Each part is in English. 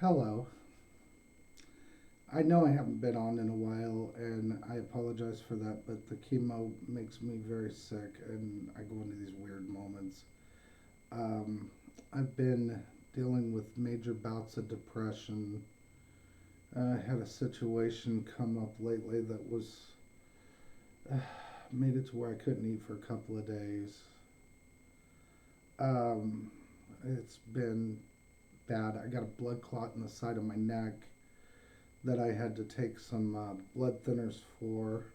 Hello. I know I haven't been on in a while, and I apologize for that, but the chemo makes me very sick, and I go into these weird moments. Um, I've been dealing with major bouts of depression. I had a situation come up lately that was made it to where I couldn't eat for a couple of days. Um, it's been bad. I got a blood clot in the side of my neck that I had to take some blood thinners for.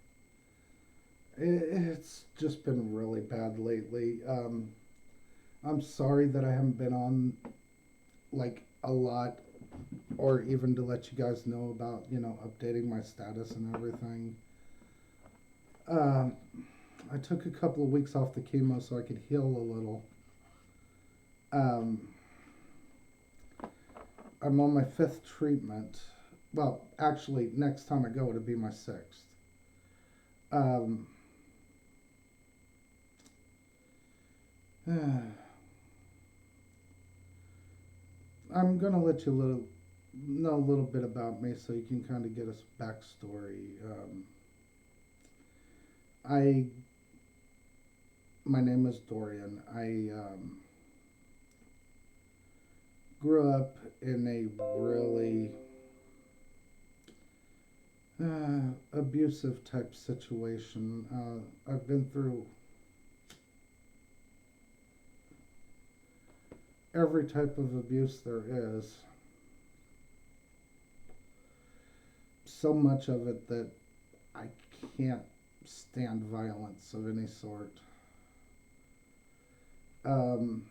It's just been really bad lately. I'm sorry that I haven't been on like a lot or even to let you guys know about, updating my status and everything. Um, I took a couple of weeks off the chemo so I could heal a little. Um, I'm on my fifth treatment. Well, actually, next time I go, it'll be my sixth. Um, I'm gonna let you know a little bit about me so you can kind of get a backstory. I My name is Dorian. I grew up in a really abusive type situation. I've been through every type of abuse there is. So much of it that I can't stand violence of any sort. Um,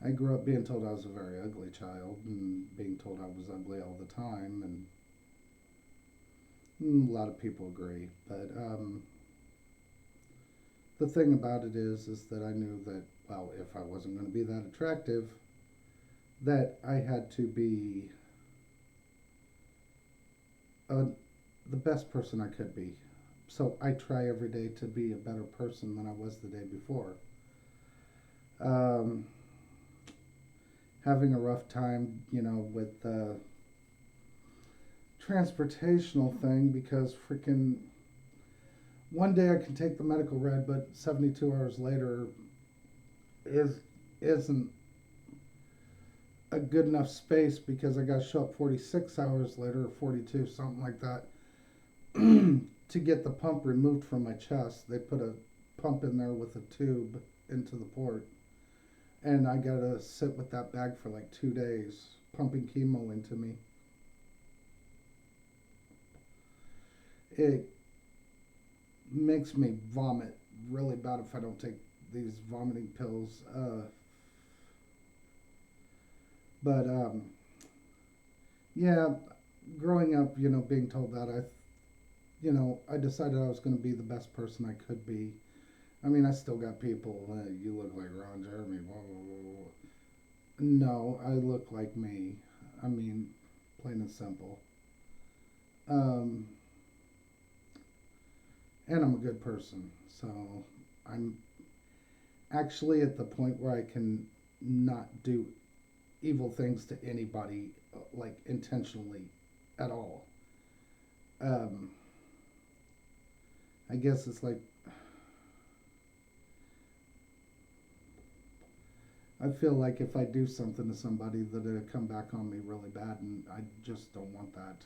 I grew up being told I was a very ugly child and being told I was ugly all the time, and a lot of people agree. But the thing about it is that I knew that, well, if I wasn't going to be that attractive, that I had to be a, the best person I could be. So I try every day to be a better person than I was the day before. Um, Having a rough time, with the transportational thing because freaking one day I can take the medical red, but 72 hours later is isn't a good enough space because I got to show up 46 hours later or 42, something like that, to get the pump removed from my chest. They put a pump in there with a tube into the port, and I got to sit with that bag for like 2 days, pumping chemo into me. It makes me vomit really bad if I don't take these vomiting pills. But yeah, growing up, being told that I decided I was going to be the best person I could be. I mean, I still got people. You look like Ron Jeremy. Blah, blah, blah, blah. No, I look like me. I mean, plain and simple. Um, and I'm a good person, so I'm actually at the point where I can not do evil things to anybody, like intentionally, at all. Um, I guess it's like I feel like if I do something to somebody, that it'll come back on me really bad, and I just don't want that.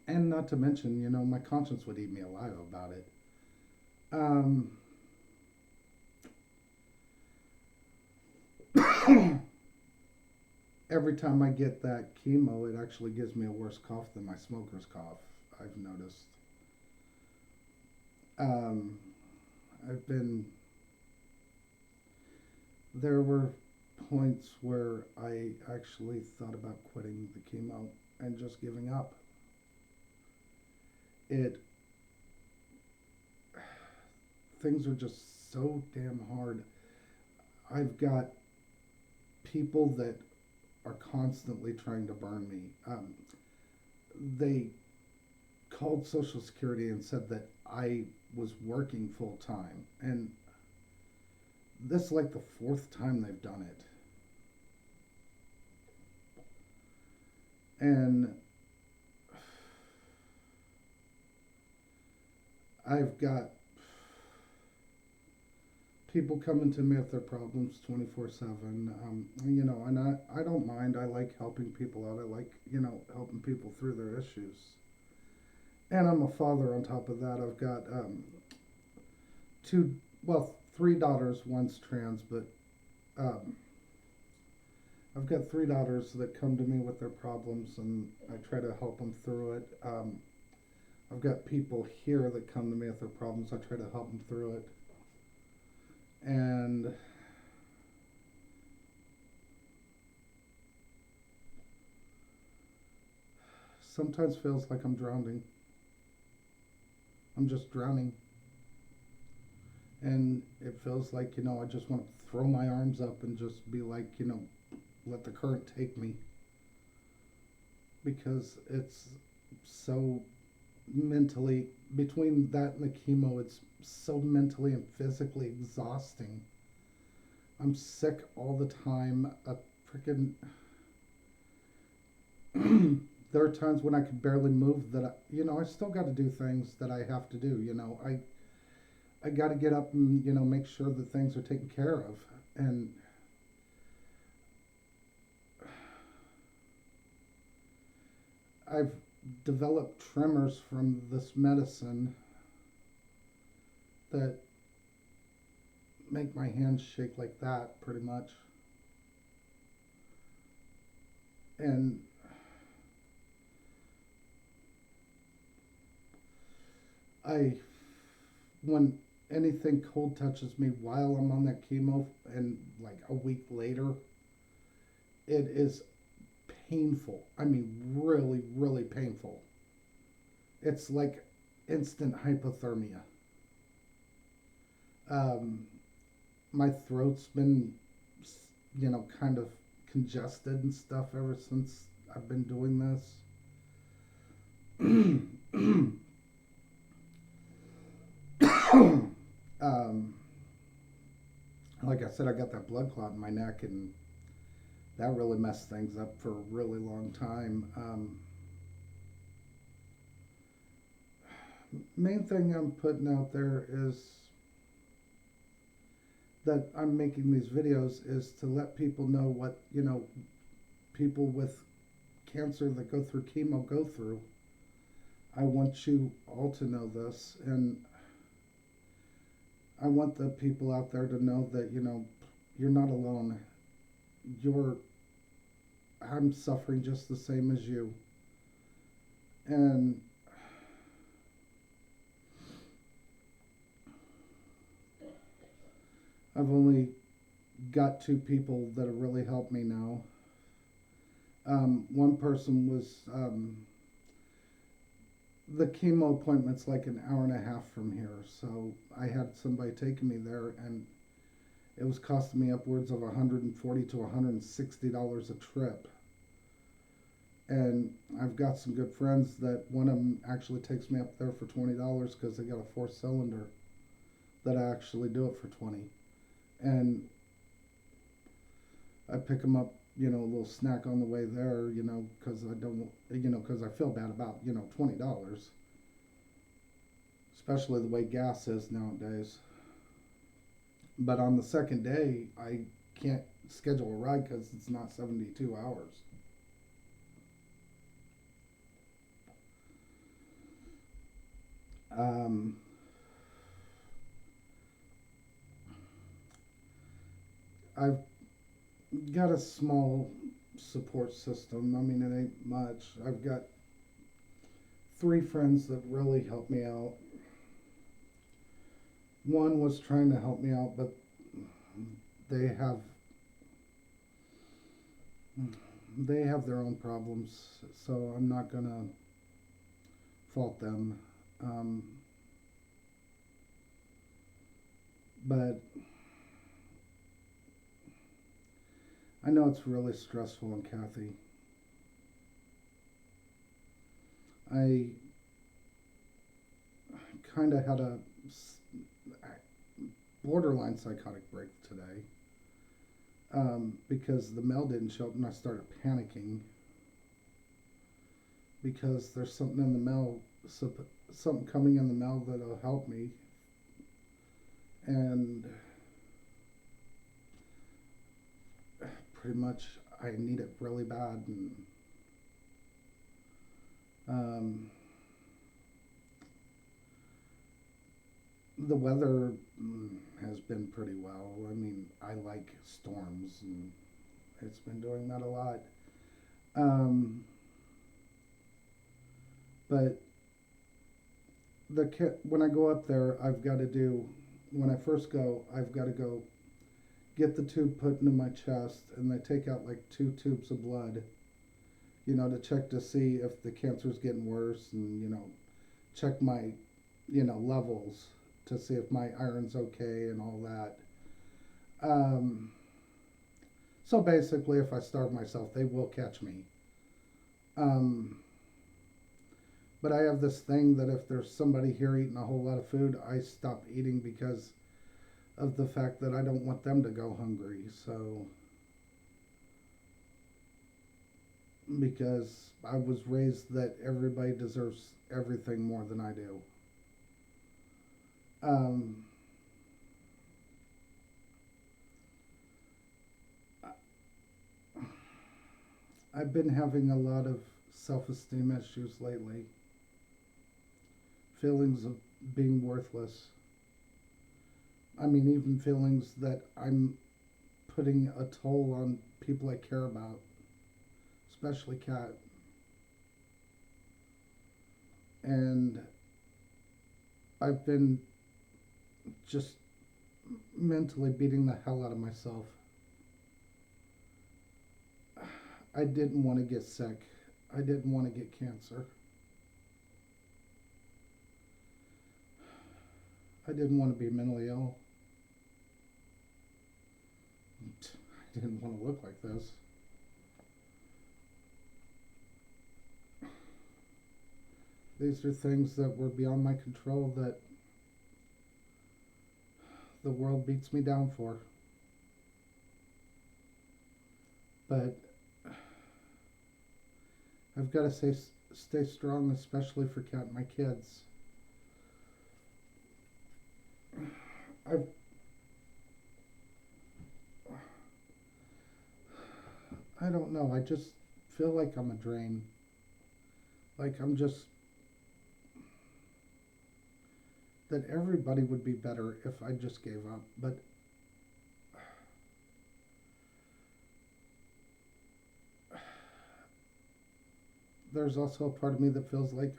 And not to mention, my conscience would eat me alive about it. Um, every time I get that chemo, it actually gives me a worse cough than my smoker's cough. I've noticed. Um, I've been. There were points where I actually thought about quitting the chemo and just giving up. It Things are just so damn hard. I've got people that are constantly trying to burn me. They called Social Security and said that I was working full time, and this is like the fourth time they've done it. And I've got people coming to me with their problems 24/7. You know, and I don't mind. I like helping people out. I like, you know, helping people through their issues. And I'm a father on top of that. I've got two, well, three daughters. One's trans, but um, I've got three daughters that come to me with their problems, and I try to help them through it. I've got people here that come to me with their problems. I try to help them through it. And sometimes feels like I'm drowning. I'm just drowning. And it feels like, you know, I just want to throw my arms up and just be like, you know, let the current take me. Because it's so mentally, between that and the chemo, it's so mentally and physically exhausting. I'm sick all the time. Freaking. There are times when I could barely move that you know, I still got to do things that I have to do. You know, I got to get up and, you know, make sure that things are taken care of. And I've developed tremors from this medicine that make my hands shake like that, pretty much. And I, when anything cold touches me while I'm on that chemo, and like a week later, it is painful. I mean, really, really painful. It's like instant hypothermia. Um, my throat's been, you know, kind of congested and stuff ever since I've been doing this. um, like I said, I got that blood clot in my neck, and that really messed things up for a really long time. Main thing I'm putting out there is that I'm making these videos is to let people know what, you know, people with cancer that go through chemo go through. I want you all to know this, and I want the people out there to know that, you know, you're not alone. You're I'm suffering just the same as you. And I've only got two people that have really helped me now. One person was the chemo appointment's like an hour and a half from here, so I had somebody taking me there, and it was costing me upwards of $140 to $160 a trip. And I've got some good friends that one of them actually takes me up there for $20 because they got a four-cylinder that I actually do it for 20. And I pick them up, you know, a little snack on the way there, you know, because I don't, you know, because I feel bad about, you know, $20, especially the way gas is nowadays. But on the second day, I can't schedule a ride because it's not 72 hours. Um, I've got a small support system. I mean, it ain't much. I've got three friends that really helped me out. One was trying to help me out, but they have they have their own problems, so I'm not gonna fault them. Um, but I know it's really stressful on Kathy. I kind of had a borderline psychotic break today, because the mail didn't show up, and I started panicking because there's something in the mail, something coming in the mail that'll help me, and pretty much I need it really bad, and um, the weather has been pretty well. I mean, I like storms, and it's been doing that a lot. Um, but when I go up there, I've got to do, when I first go, I've got to go get the tube put into my chest, and they take out like 2 tubes of blood, to check to see if the cancer's getting worse, and check my levels to see if my iron's okay and all that. Um, so basically, if I starve myself, they will catch me. Um, but I have this thing that if there's somebody here eating a whole lot of food, I stop eating because of the fact that I don't want them to go hungry. So, because I was raised that everybody deserves everything more than I do. Um, I've been having a lot of self-esteem issues lately, feelings of being worthless. I mean, even feelings that I'm putting a toll on people I care about, especially Kat. And I've been just mentally beating the hell out of myself. I didn't want to get sick. I didn't want to get cancer. I didn't want to be mentally ill. I didn't want to look like this. These are things that were beyond my control that the world beats me down for. But I've got to stay strong, especially for Kat and my kids. I've I don't know. I just feel like I'm a drain. Like I'm just, that everybody would be better if I just gave up. But there's also a part of me that feels like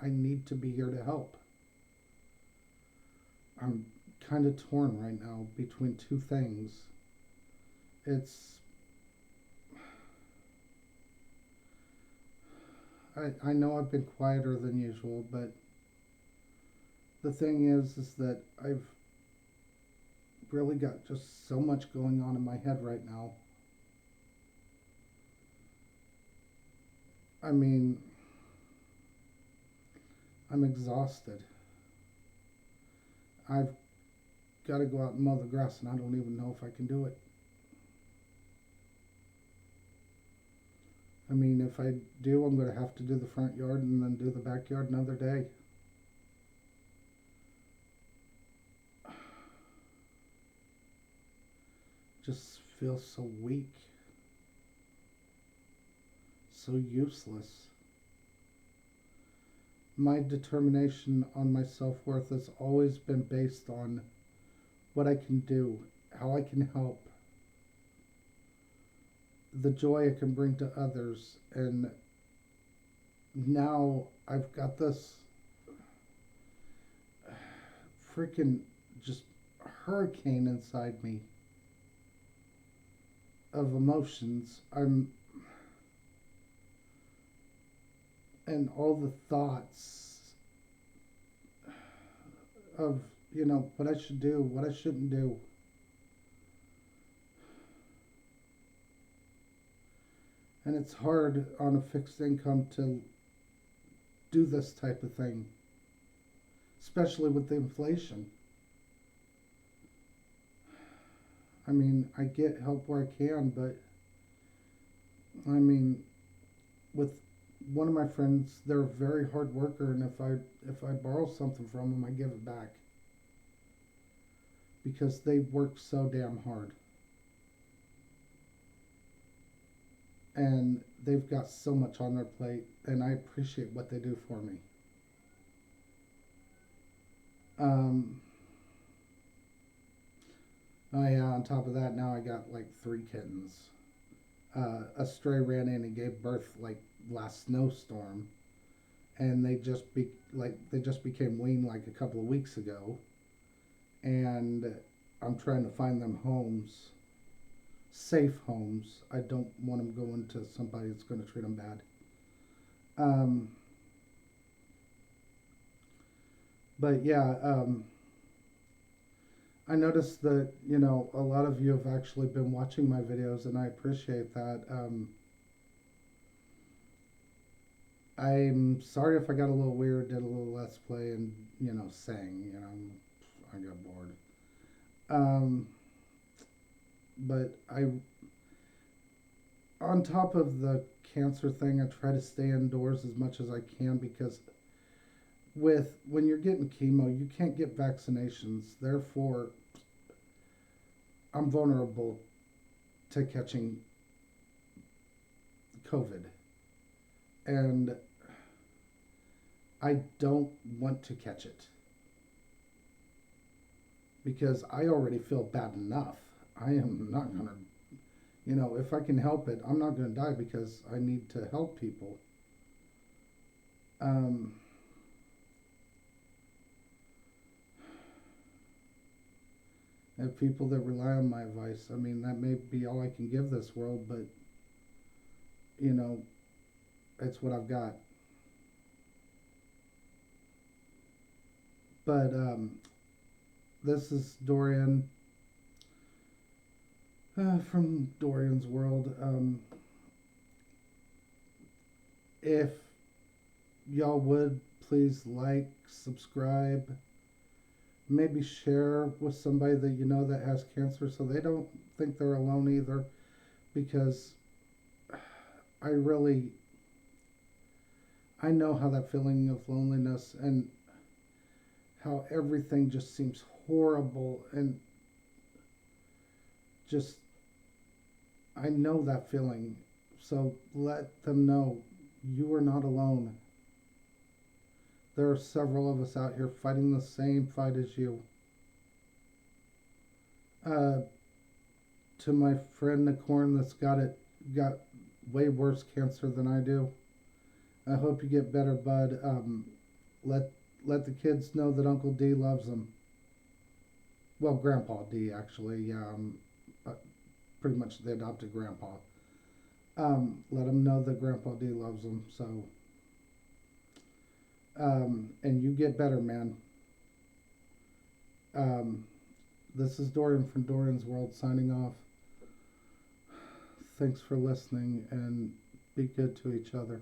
I need to be here to help. I'm kind of torn right now between two things. It's I know I've been quieter than usual, but the thing is that I've really got just so much going on in my head right now. I mean, I'm exhausted. I've got to go out and mow the grass, and I don't even know if I can do it. I mean, if I do, I'm going to have to do the front yard and then do the backyard another day. Just feel so weak, so useless. My determination on my self-worth has always been based on what I can do, how I can help, the joy I can bring to others. And now I've got this freaking just hurricane inside me of emotions. And all the thoughts of, what I should do, what I shouldn't do. And it's hard on a fixed income to do this type of thing, especially with the inflation. I mean, I get help where I can, but I mean, with one of my friends, they're a very hard worker, and if I borrow something from them, I give it back because they work so damn hard, and they've got so much on their plate, and I appreciate what they do for me. Um, oh yeah, on top of that, now I got like three kittens. A stray ran in and gave birth like last snowstorm, and they just became weaned like a couple of weeks ago, and I'm trying to find them homes, safe homes. I don't want them going to somebody that's going to treat them bad. Um, but yeah, I noticed that a lot of you have actually been watching my videos, and I appreciate that. I'm sorry if I got a little weird, did a little let's play, and sang. I got bored. Um, but on top of the cancer thing, I try to stay indoors as much as I can because when you're getting chemo, you can't get vaccinations. Therefore, I'm vulnerable to catching COVID, and I don't want to catch it because I already feel bad enough. I am not gonna, if I can help it, I'm not gonna die because I need to help people. Um, and people that rely on my advice, I mean, that may be all I can give this world, but you know, it's what I've got. But this is Dorian from Dorian's World. If y'all would please like, subscribe, maybe share with somebody that you know that has cancer so they don't think they're alone either, because I really I know how that feeling of loneliness and how everything just seems horrible, and just I know that feeling. So let them know you are not alone. There are several of us out here fighting the same fight as you. Uh, to my friend Nicorn that's got way worse cancer than I do. I hope you get better, bud. Let let the kids know that Uncle D loves them. Well, Grandpa D actually. Yeah, uh, pretty much the adopted grandpa. Let them know that Grandpa D loves them. So, and you get better, man. Um, this is Dorian from Dorian's World signing off. Thanks for listening, and be good to each other.